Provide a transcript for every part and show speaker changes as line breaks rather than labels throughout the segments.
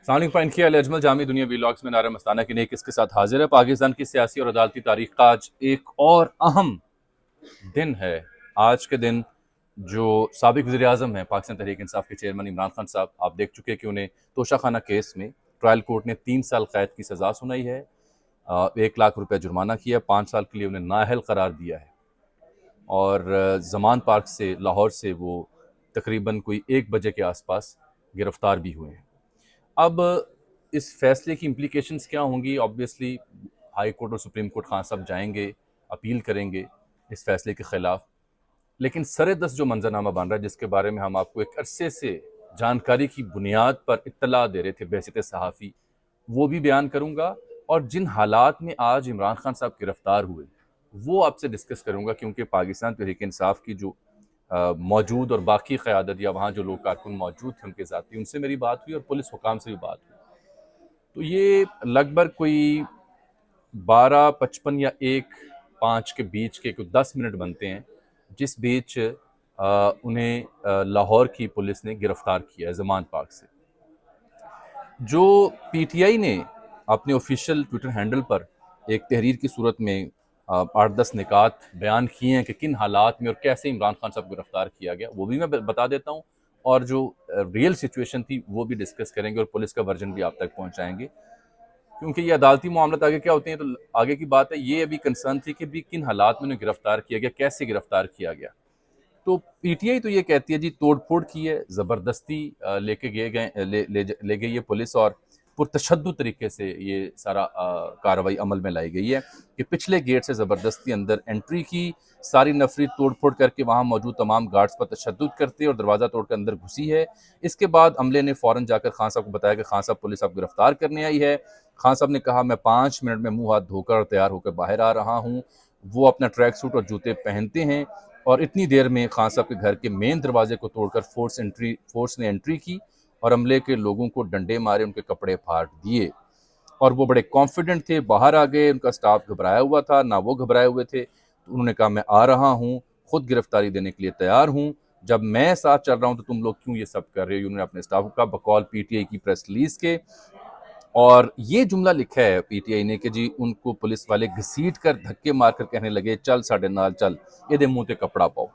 Sanik point की अजमल जामी दुनिया vlogs में नारा मस्ताना की नेक इसके साथ हाजिर है। पाकिस्तान की सियासी और अदालती तारीख का आज एक और अहम दिन है। आज के दिन जो साबिक वज़ीर आज़म है पाकिस्तान तहरीक इंसाफ के चेयरमैन इमरान खान साहब, आप देख चुके हैं कि उन्हें तोशाखाना केस में ट्रायल कोर्ट ने 3 साल कैद की सज़ा सुनाई है, 1 लाख रुपये जुर्माना किया, 5 साल के लिए उन्हें नाअहल करार दिया है और ज़मान पार्क से लाहौर से वो तकरीबन कोई 1 बजे के आसपास गिरफ़्तार भी हुए हैं। अब इस फैसले की इम्प्लीकेशंस क्या होंगी? ऑब्वियसली हाई कोर्ट और सुप्रीम कोर्ट खान साहब जाएंगे, अपील करेंगे इस फैसले के ख़िलाफ़। लेकिन सरेदस्त जो मंजरनामा बन रहा है, जिसके बारे में हम आपको एक अरसे से जानकारी की बुनियाद पर इत्तला दे रहे थे बहसीत सहाफ़ी, वो भी बयान करूँगा। और जिन हालात में आज इमरान खान साहब गिरफ़्तार हुए वो आपसे डिस्कस करूँगा, क्योंकि पाकिस्तान तहरीक इंसाफ की जो मौजूद और बाकी क़यादत या वहाँ जो लोग कारकुन मौजूद थे उनके ज़ाती, उनसे मेरी बात हुई और पुलिस हुकाम से भी बात हुई। तो ये लगभग कोई 12:55 या 1:05 के बीच के कुछ 10 मिनट बनते हैं, जिस बीच उन्हें लाहौर की पुलिस ने गिरफ़्तार किया है ज़मान पार्क से। जो पीटीआई ने अपने ऑफिशियल ट्विटर हैंडल पर एक तहरीर की सूरत में 8-10 निकात बयान किए हैं कि किन हालात में और कैसे इमरान खान साहब को गिरफ्तार किया गया, वो भी मैं बता देता हूँ। और जो रियल सिचुएशन थी वो भी डिस्कस करेंगे और पुलिस का वर्जन भी आप तक पहुँचाएंगे, क्योंकि ये अदालती मामला आगे क्या होते हैं तो आगे की बात है। ये अभी कंसर्न थी कि भी किन हालात में उन्हें गिरफ्तार किया गया, कैसे गिरफ्तार किया गया। तो पीटीआई तो ये कहती है जी तोड़-फोड़ की है, ज़बरदस्ती लेके ले गई है पुलिस और पुरतशद्दुद तरीके से ये सारा कार्रवाई अमल में लाई गई है कि पिछले गेट से ज़बरदस्ती अंदर एंट्री की, सारी नफरी तोड़-फोड़ करके वहाँ मौजूद तमाम गार्ड्स पर तशद्दुद करते और दरवाज़ा तोड़ कर अंदर घुसी है। इसके बाद अमले ने फ़ौरन जाकर खान साहब को बताया कि खान साहब पुलिस अब गिरफ्तार करने आई है। खान साहब ने कहा मैं 5 मिनट में मुँह हाथ धोकर और तैयार होकर बाहर आ रहा हूँ। वो अपना ट्रैक सूट और जूते पहनते हैं और इतनी देर में खान साहब के घर के मेन दरवाजे को तोड़कर फोर्स ने एंट्री की और अमले के लोगों को डंडे मारे, उनके कपड़े फाड़ दिए और वो बड़े कॉन्फिडेंट थे, बाहर आ गए। उनका स्टाफ घबराया हुआ था, ना वो घबराए हुए थे। तो उन्होंने कहा मैं आ रहा हूँ, खुद गिरफ्तारी देने के लिए तैयार हूँ, जब मैं साथ चल रहा हूँ तो तुम लोग क्यों ये सब कर रहे हो? उन्होंने अपने स्टाफ का बकौल पीटीआई की प्रेस रिलीज के और ये जुमला लिखा है पीटीआई ने कि जी उनको पुलिस वाले घसीट कर धक्के मारकर कहने लगे चल साढ़े नाल चल, ये दे मुंह ते कपड़ा पाओ।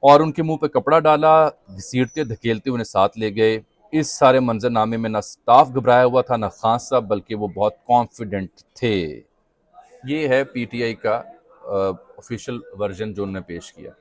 और उनके मुंह पे कपड़ा डाला, घसीटते धकेलते उन्हें साथ ले गए। इस सारे मंजरनामे में ना स्टाफ घबराया हुआ था, ना खान साहब, बल्कि वो बहुत कॉन्फिडेंट थे। ये है पीटीआई का ऑफिशियल वर्जन जो उन्होंने पेश किया।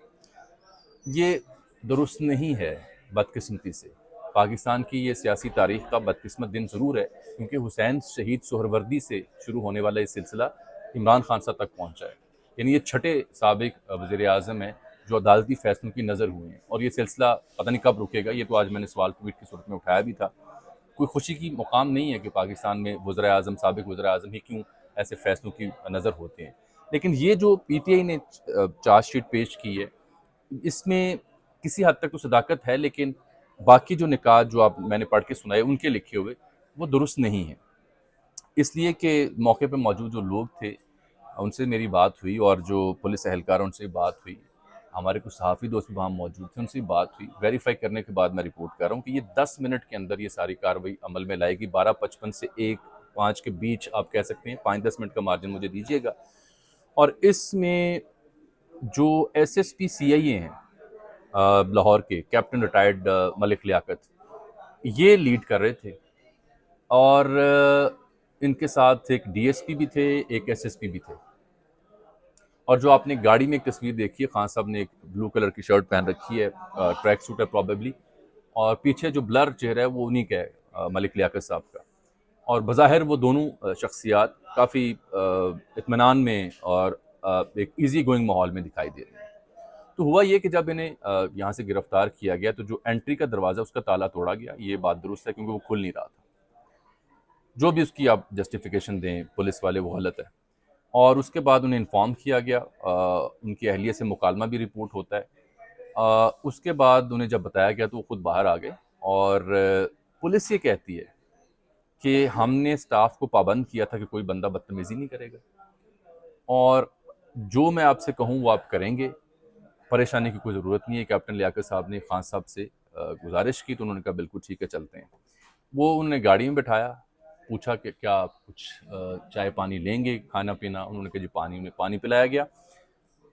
ये दुरुस्त नहीं है, बदकिस्मती से। पाकिस्तान की ये सियासी तारीख का बदकिस्मत दिन ज़रूर है, क्योंकि हुसैन शहीद सोहरवर्दी से शुरू होने वाला ये सिलसिला इमरान खान साहब तक पहुँचा है। यानी ये छठे साबिक वज़ीर आज़म हैं जो अदालती फैसलों की नज़र हुए हैं और ये सिलसिला पता नहीं कब रुकेगा। ये तो आज मैंने सवाल ट्वीट की सूरत में उठाया भी था। कोई खुशी की मुकाम नहीं है कि पाकिस्तान में वज़ीर आज़म, साबिक वज़ीर आज़म ही क्यों ऐसे फैसलों की नज़र होते हैं। लेकिन ये जो पीटीआई ने चार्जशीट पेश की है, इसमें किसी हद तक तो सदाकत है, लेकिन बाकी जो निकात जो आप मैंने पढ़ के सुनाए उनके लिखे हुए वो दुरुस्त नहीं है। इसलिए कि मौके पे मौजूद जो लोग थे उनसे मेरी बात हुई और जो पुलिस एहलकार उनसे बात हुई, हमारे कुछ सहाफ़ी दोस्त भी वहाँ मौजूद थे, उनसे बात हुई। वेरीफाई करने के बाद मैं रिपोर्ट कर रहा हूँ कि ये 10 मिनट के अंदर ये सारी कार्रवाई अमल में लाएगी। 12:55 से 1:05 के बीच आप कह सकते हैं, 5-10 मिनट का मार्जिन मुझे दीजिएगा। और इसमें जो एसएसपी सीआईए हैं लाहौर के, कैप्टन रिटायर्ड मलिक लियाकत, ये लीड कर रहे थे और इनके साथ एक डीएसपी भी थे, एक एसएसपी भी थे। और जो आपने गाड़ी में एक तस्वीर देखी है, खान साहब ने एक ब्लू कलर की शर्ट पहन रखी है, ट्रैक सूट है प्रॉबेबली, और पीछे जो ब्लर चेहरा है वो उन्हीं का है, मलिक लियाकत साहब का। और बज़ाहिर वो दोनों शख्सियात काफ़ी इत्मीनान में और एक ईज़ी गोइंग माहौल में दिखाई दे रही हैं। तो हुआ ये कि जब इन्हें यहाँ से गिरफ्तार किया गया तो जो एंट्री का दरवाज़ा उसका ताला तोड़ा गया। ये बात दुरुस्त है क्योंकि वो खुल नहीं रहा था। जो भी उसकी आप जस्टिफिकेशन दें पुलिस वाले, वो गलत है। और उसके बाद उन्हें इन्फॉर्म किया गया, उनकी अहलिया से मुकालमा भी रिपोर्ट होता है। उसके बाद उन्हें जब बताया गया तो वो खुद बाहर आ गए और पुलिस ये कहती है कि हमने स्टाफ को पाबंद किया था कि कोई बंदा बदतमीज़ी नहीं करेगा और जो मैं आपसे कहूँ वो आप करेंगे, परेशानी की कोई ज़रूरत नहीं है। कैप्टन लियाकत साहब ने खान साहब से गुजारिश की तो उन्होंने कहा बिल्कुल ठीक है, चलते हैं। वो उन्होंने गाड़ी में बिठाया, पूछा कि क्या आप कुछ चाय पानी लेंगे, खाना पीना। उन्होंने कहा जी पानी, उन्हें पानी पिलाया गया।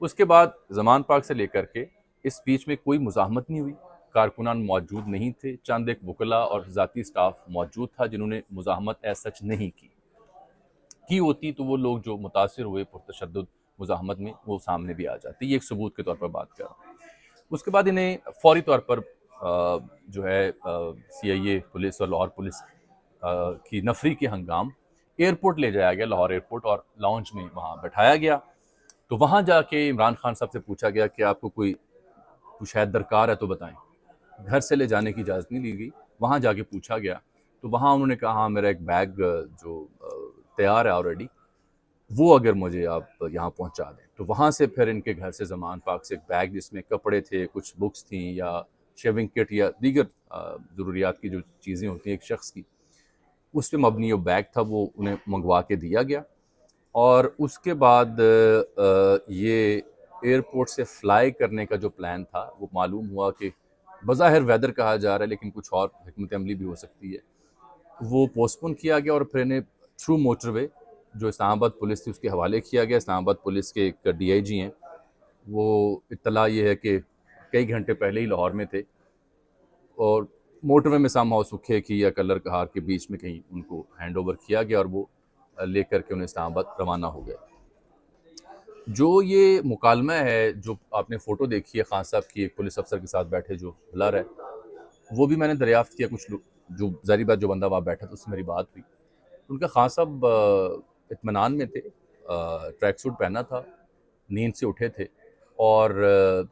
उसके बाद ज़मान पार्क से लेकर के इस बीच में कोई मुज़ाहमत नहीं हुई, कारकुनान मौजूद नहीं थे, चंद एक वकला और ज़ाती स्टाफ मौजूद था जिन्होंने मुज़ाहमत एज़ सच नहीं की होती तो वो लोग जो मुतासिर हुए पुरतशद्दुद मुज़ाहमत में, वो सामने भी आ जाते। ये एक सबूत के तौर पर बात कर रहा हूँ। उसके बाद इन्हें फौरी तौर पर जो है CIA पुलिस और लाहौर पुलिस की नफरी के हंगाम एयरपोर्ट ले जाया गया, लाहौर एयरपोर्ट, और लाउंज में वहाँ बैठाया गया। तो वहाँ जाके इमरान खान साहब से पूछा गया कि आपको कोई कुछ है दरकार है तो बताएं। घर से ले जाने की इजाज़त नहीं ली गई, वहाँ जाके पूछा गया। तो वहाँ उन्होंने कहा हाँ मेरा एक बैग जो तैयार है ऑलरेडी, वो अगर मुझे आप यहाँ पहुँचा दें। तो वहाँ से फिर इनके घर से ज़मान पार्क से एक बैग जिसमें कपड़े थे, कुछ बुक्स थी या शेविंग किट या दीगर ज़रूरियात की जो चीज़ें होती हैं एक शख्स की, उस पे मबनी वो बैग था, वो उन्हें मंगवा के दिया गया। और उसके बाद ये एयरपोर्ट से फ़्लाई करने का जो प्लान था, वो मालूम हुआ कि बज़ाहिर वेदर कहा जा रहा है लेकिन कुछ और हिकमत अमली भी हो सकती है, वो पोस्टपोन किया गया और फिर इन्हें थ्रू मोटरवे जो इस्लामाबाद पुलिस थी उसके हवाले किया गया। इस्लामाबाद पुलिस के एक DIG हैं, वो इत्तला ये है कि कई घंटे पहले ही लाहौर में थे और मोटरवे में सामहाउ सुखे की या कलर कहार के बीच में कहीं उनको हैंड ओवर किया गया और वो लेकर के उन्हें इस्लामाबाद रवाना हो गए। जो ये मुकालमा है, जो आपने फ़ोटो देखी है खान साहब की एक पुलिस अफसर के साथ बैठे जो बुला रहा है, वो भी मैंने दरियाफ्त किया। कुछ लोग जो ज़ाहिर बात जो बंदा वहाँ बैठा था उससे मेरी बात हुई, उनका खान साहब इत्मीनान में थे, ट्रैक सूट पहना था, नींद से उठे थे और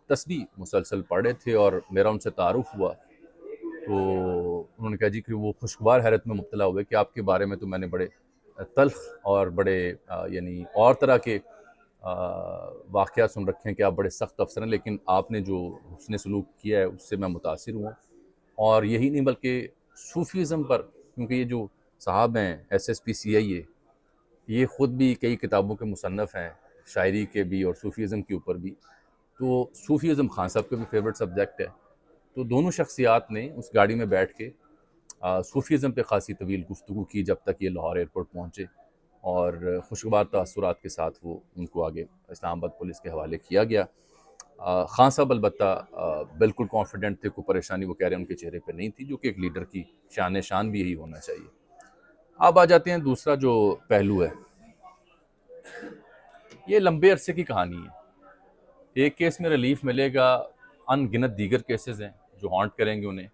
तस्बीह मुसलसल पढ़ रहे थे और मेरा उनसे तारुफ़ हुआ। तो उन्होंने कहा जी कि वो खुशगवार हैरत में मुब्तला हुए कि आपके बारे में तो मैंने बड़े तल्ख़ और बड़े यानी और तरह के वाक़यात सुन रखे हैं कि आप बड़े सख्त अफसर हैं, लेकिन आपने जो हुस्न सलूक किया है उससे मैं मुतासिर हुआ। और यही नहीं बल्कि सूफ़ीज़्म पर, क्योंकि ये जो साहब हैं SSP CIA, ये ख़ुद भी कई किताबों के मुसन्नफ़ हैं, शायरी के भी और सूफ़ीज़्म के ऊपर भी। तो सूफ़ीज़्म खान साहब का भी फेवरेट सब्जेक्ट है। तो दोनों शख्सियात ने उस गाड़ी में बैठ के सूफ़ीज़्म पे ख़ासी तवील गुफ्तगू की जब तक ये लाहौर एयरपोर्ट पहुँचे और खुशगवार तासुरात के साथ वो उनको आगे इस्लामाबाद पुलिस के हवाले किया गया। खान साहब अलबत्ता बिल्कुल कॉन्फिडेंट थे, कोई परेशानी वो कह रहे हैं उनके चेहरे पे नहीं थी, जो कि एक लीडर की शान शान भी यही होना चाहिए। अब आ जाते हैं दूसरा जो पहलू है, ये लंबे अरसे की कहानी है। एक केस में रिलीफ मिलेगा, अनगिनत दीगर केसेस हैं जो हॉन्ट करेंगे उन्हें,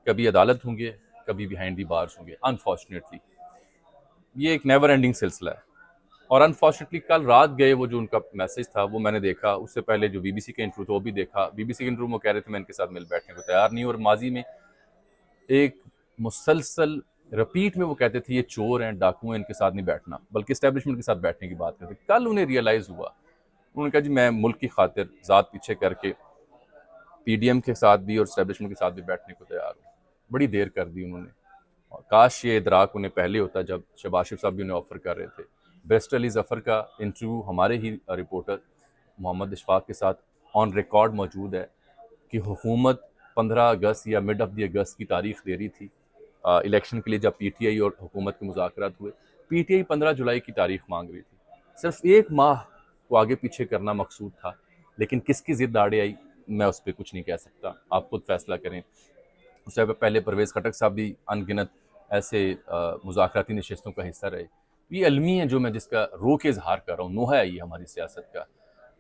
कभी अदालत होंगे, कभी बिहाइंड दी बार्स होंगे। अनफॉर्चुनेटली ये एक नेवर एंडिंग सिलसिला है। और अनफॉर्चुनेटली कल रात गए वो जो उनका मैसेज था वो मैंने देखा, उससे पहले जो BBC का इंटरव्यू था वो भी देखा। BBC के इंटरव्यू में कह रहे थे मैं इनके साथ मिल बैठने को तैयार नहीं, और माजी में एक मुसलसल रिपीट में वो कहते थे ये चोर हैं, डाकू हैं, इनके साथ नहीं बैठना, बल्कि इस्टेब्लिशमेंट के साथ बैठने की बात करते। कल उन्हें रियलाइज़ हुआ, उन्होंने कहा जी मैं मुल्क की खातिर ज़ात पीछे करके PDM के साथ भी और इस्टेब्लिशमेंट के साथ भी बैठने को तैयार हूँ। बड़ी देर कर दी उन्होंने, और काश ये इदराक उन्हें पहले होता जब शहबाज शरीफ साहब भी उन्हें ऑफ़र कर रहे थे। बेस्ट अली ज़फ़र का इंटरव्यू हमारे ही रिपोर्टर मोहम्मद इशफाक के साथ ऑन रिकॉर्ड मौजूद है कि हुकूमत 15 अगस्त या मिड ऑफ द अगस्त की तारीख दे रही थी इलेक्शन के लिए, जब PTI और हुकूमत के मुज़ाकरात हुए। PTI 15 जुलाई की तारीख मांग रही थी। सिर्फ एक माह को आगे पीछे करना मकसूद था, लेकिन किसकी ज़िद आड़े आई मैं उस पर कुछ नहीं कह सकता, आप खुद फैसला करें। उससे पहले परवेज़ खटक साहब भी अनगिनत ऐसे मुज़ाकराती नशिस्तों का हिस्सा रहे। ये अलमी है जो मैं जिसका रो के इजहार कर रहा हूँ, नोहा है ये हमारी सियासत का,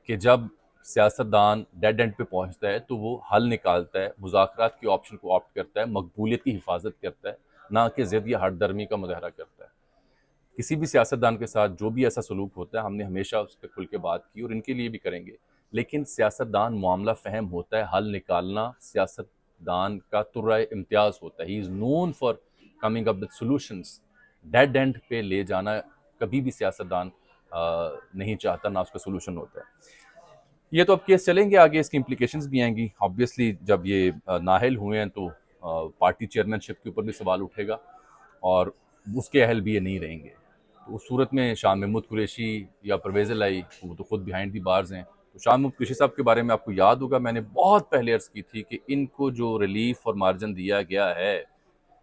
कि जब सियासतदान डेड एंड पे पहुँचता है तो वो हल निकालता है, मुज़ाकरात के ऑप्शन को ऑप्ट करता है, मकबूलियत की हिफाजत करता है, ना कि ज़िद या हठधर्मी का मुजाहरा करता है। किसी भी सियासतदान के साथ जो भी ऐसा सलूक होता है, हमने हमेशा उस पर खुल के बात की और इनके लिए भी करेंगे। लेकिन सियासतदान मामला फ़हम होता है, हल निकालना सियासतदान का तुर्राए इम्तियाज़ होता है। He is known for coming up with solutions. Dead and पे ले जाना कभी भी सियासतदान नहीं चाहता, ना उसका सॉल्यूशन होता है। ये तो अब केस चलेंगे आगे, इसकी इम्प्लीकेशंस भी आएंगी। ऑब्वियसली जब ये नाअहल हुए हैं तो पार्टी चेयरमैनशिप के ऊपर भी सवाल उठेगा और उसके अहल भी ये नहीं रहेंगे। तो उस सूरत में शाह महमूद कुरैशी या परवेज़ लाई, वो तो खुद बिहाइंड दी बार्स हैं। तो शाह महमूद कुरैशी साहब के बारे में आपको याद होगा मैंने बहुत पहले अर्ज़ की थी कि इनको जो रिलीफ और मार्जिन दिया गया है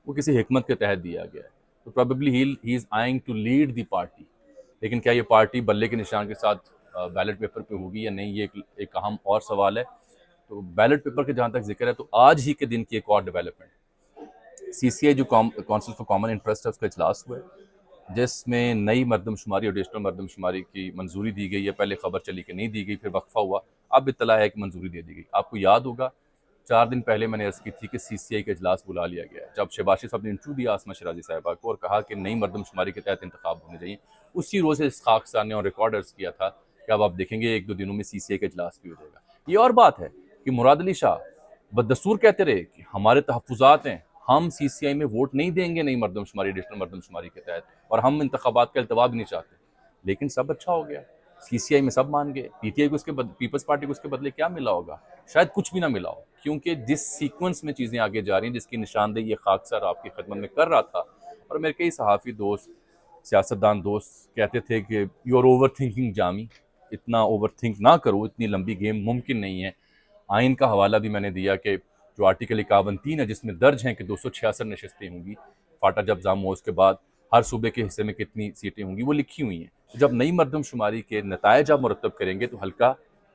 वो किसी हिकमत के तहत दिया गया है। तो probably he is eyeing to lead the party, लेकिन क्या ये पार्टी बल्ले के निशान के साथ बैलेट पेपर पे होगी या नहीं, ये एक अहम और सवाल है। तो बैलेट पेपर के जहाँ तक जिक्र है, तो आज ही के दिन की एक और डेवलपमेंट, CCI जो काउंसिल फॉर कॉमन इंटरेस्ट है, उसका इजलास हुआ है, जिसमें नई मरदमशुमारी और डिजिटल मरदमशुमारी की मंजूरी दी गई है। पहले खबर चली कि नहीं दी गई, फिर वक्फा हुआ, अब इत्तला है कि मंजूरी दे दी गई। आपको याद होगा 4 दिन पहले मैंने अर्ज़ की थी कि CCI का इजलास बुला लिया गया है, जब शहबाज साहब ने इंटरव्यू दिया आसमा शराजी साहिबा को और कहा कि नई मरदमशुमारी के तहत इंतखाब होने चाहिए। उसी रोज़ इसहाक साहब ने और रिकॉर्ड अर्ज़ किया था कि अब आप देखेंगे 1-2 दिनों में CCI का इजलास भी हो जाएगा। ये और बात है कि मुराद अली शाह बदस्तूर कहते रहे कि हमारे तहफ़्फ़ुज़ात हैं, हम CCI में वोट नहीं देंगे नई मरदमशुमारी डिजिटल मरदमशुमारी के तहत, और हम इंतखाबात का इल्तवा भी नहीं चाहते। लेकिन सब अच्छा हो गया, CCI में सब मान गए। PTI को उसके पीपल्स पार्टी को उसके बदले क्या मिला होगा? शायद कुछ भी ना मिला हो, क्योंकि जिस सीक्वेंस में चीज़ें आगे जा रही हैं, जिसकी निशानदेही ये खाकसार आपकी खिदमत में कर रहा था, और मेरे कई सहाफ़ी दोस्त, सियासतदान दोस्त कहते थे कि यू आर ओवर थिंकिंग जामी, इतना ओवर थिंक ना करो, इतनी लंबी गेम मुमकिन नहीं है। आइन का हवाला भी मैंने दिया कि जो आर्टिकल 51(3) है, जिसमें दर्ज हैं कि 266 नशस्तें होंगी, फाटा जब जाम हुआ उसके बाद हर सूबे के हिस्से में कितनी सीटें होंगी, वो लिखी हुई हैं। तो जब नई मरदमशुमारी के नतायज आप मुरतब करेंगे तो हल्का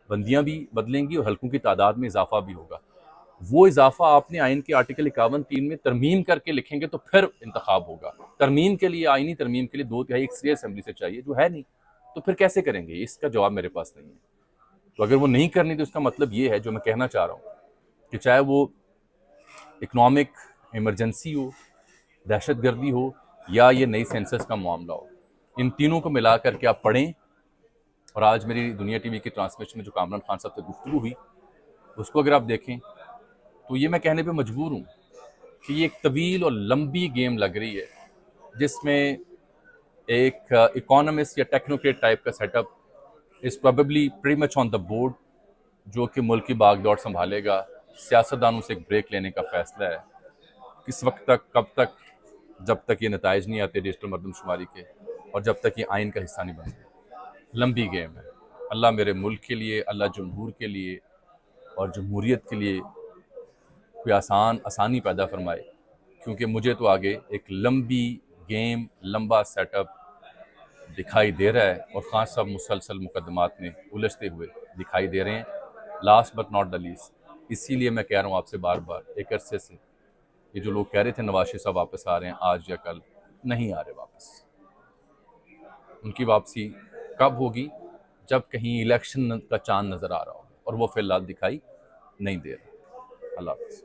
बंदियाँ भी बदलेंगी और हल्कों की तादाद में इजाफा भी होगा। वो इजाफा आपने आइन के आर्टिकल 51(3) में तरमीम करके लिखेंगे तो फिर इंतखाब होगा। तरमीम के लिए, आइनी तरमीम के लिए 2/3 अक्सरियत असेंबली से चाहिए, जो है नहीं, तो फिर कैसे करेंगे? इसका जवाब मेरे पास नहीं है। तो अगर वो नहीं करनी, तो इसका मतलब ये है, जो मैं कहना चाह रहा हूँ, कि चाहे वो इकनॉमिक इमरजेंसी हो, दहशतगर्दी हो, या ये नई सेंसस का मामला हो, इन तीनों को मिला करके आप पढ़ें। और आज मेरी दुनिया टीवी की ट्रांसमिशन में जो कामरान खान साहब से गुफ्तगू हुई, उसको अगर आप देखें, तो ये मैं कहने पे मजबूर हूँ कि ये एक तवील और लंबी गेम लग रही है, जिसमें एक इकोनॉमिस्ट या टेक्नोक्रेट टाइप का setup is probably pretty much on the board, जो कि मुल्क की बागडोर संभालेगा। सियासतदानों से एक ब्रेक लेने का फैसला है। किस वक्त तक, कब तक, जब तक ये नताइज नहीं आते डिजिटल मरदमशुमारी के, और जब तक ये आइन का हिस्सा नहीं बनते। लंबी गेम है। अल्लाह मेरे मुल्क के लिए, अल्लाह जमहूर के लिए और जमहूरियत के लिए कोई आसानी पैदा फरमाए, क्योंकि मुझे तो आगे एक लंबी गेम, लंबा सेटअप दिखाई दे रहा है, और खान साहब मुसलसल मुकदमात में उलझते हुए दिखाई दे रहे हैं। Last but not the least, इसीलिए मैं कह रहा हूँ आपसे बार बार, एक अरसे से ये जो लोग कह रहे थे नवाज शरीफ साहब वापस आ रहे हैं आज या कल, नहीं आ रहे वापस। उनकी वापसी कब होगी? जब कहीं इलेक्शन का चांद नज़र आ रहा हो, और वो फिलहाल दिखाई नहीं दे रहा। अल्लाह हाफ़िज़।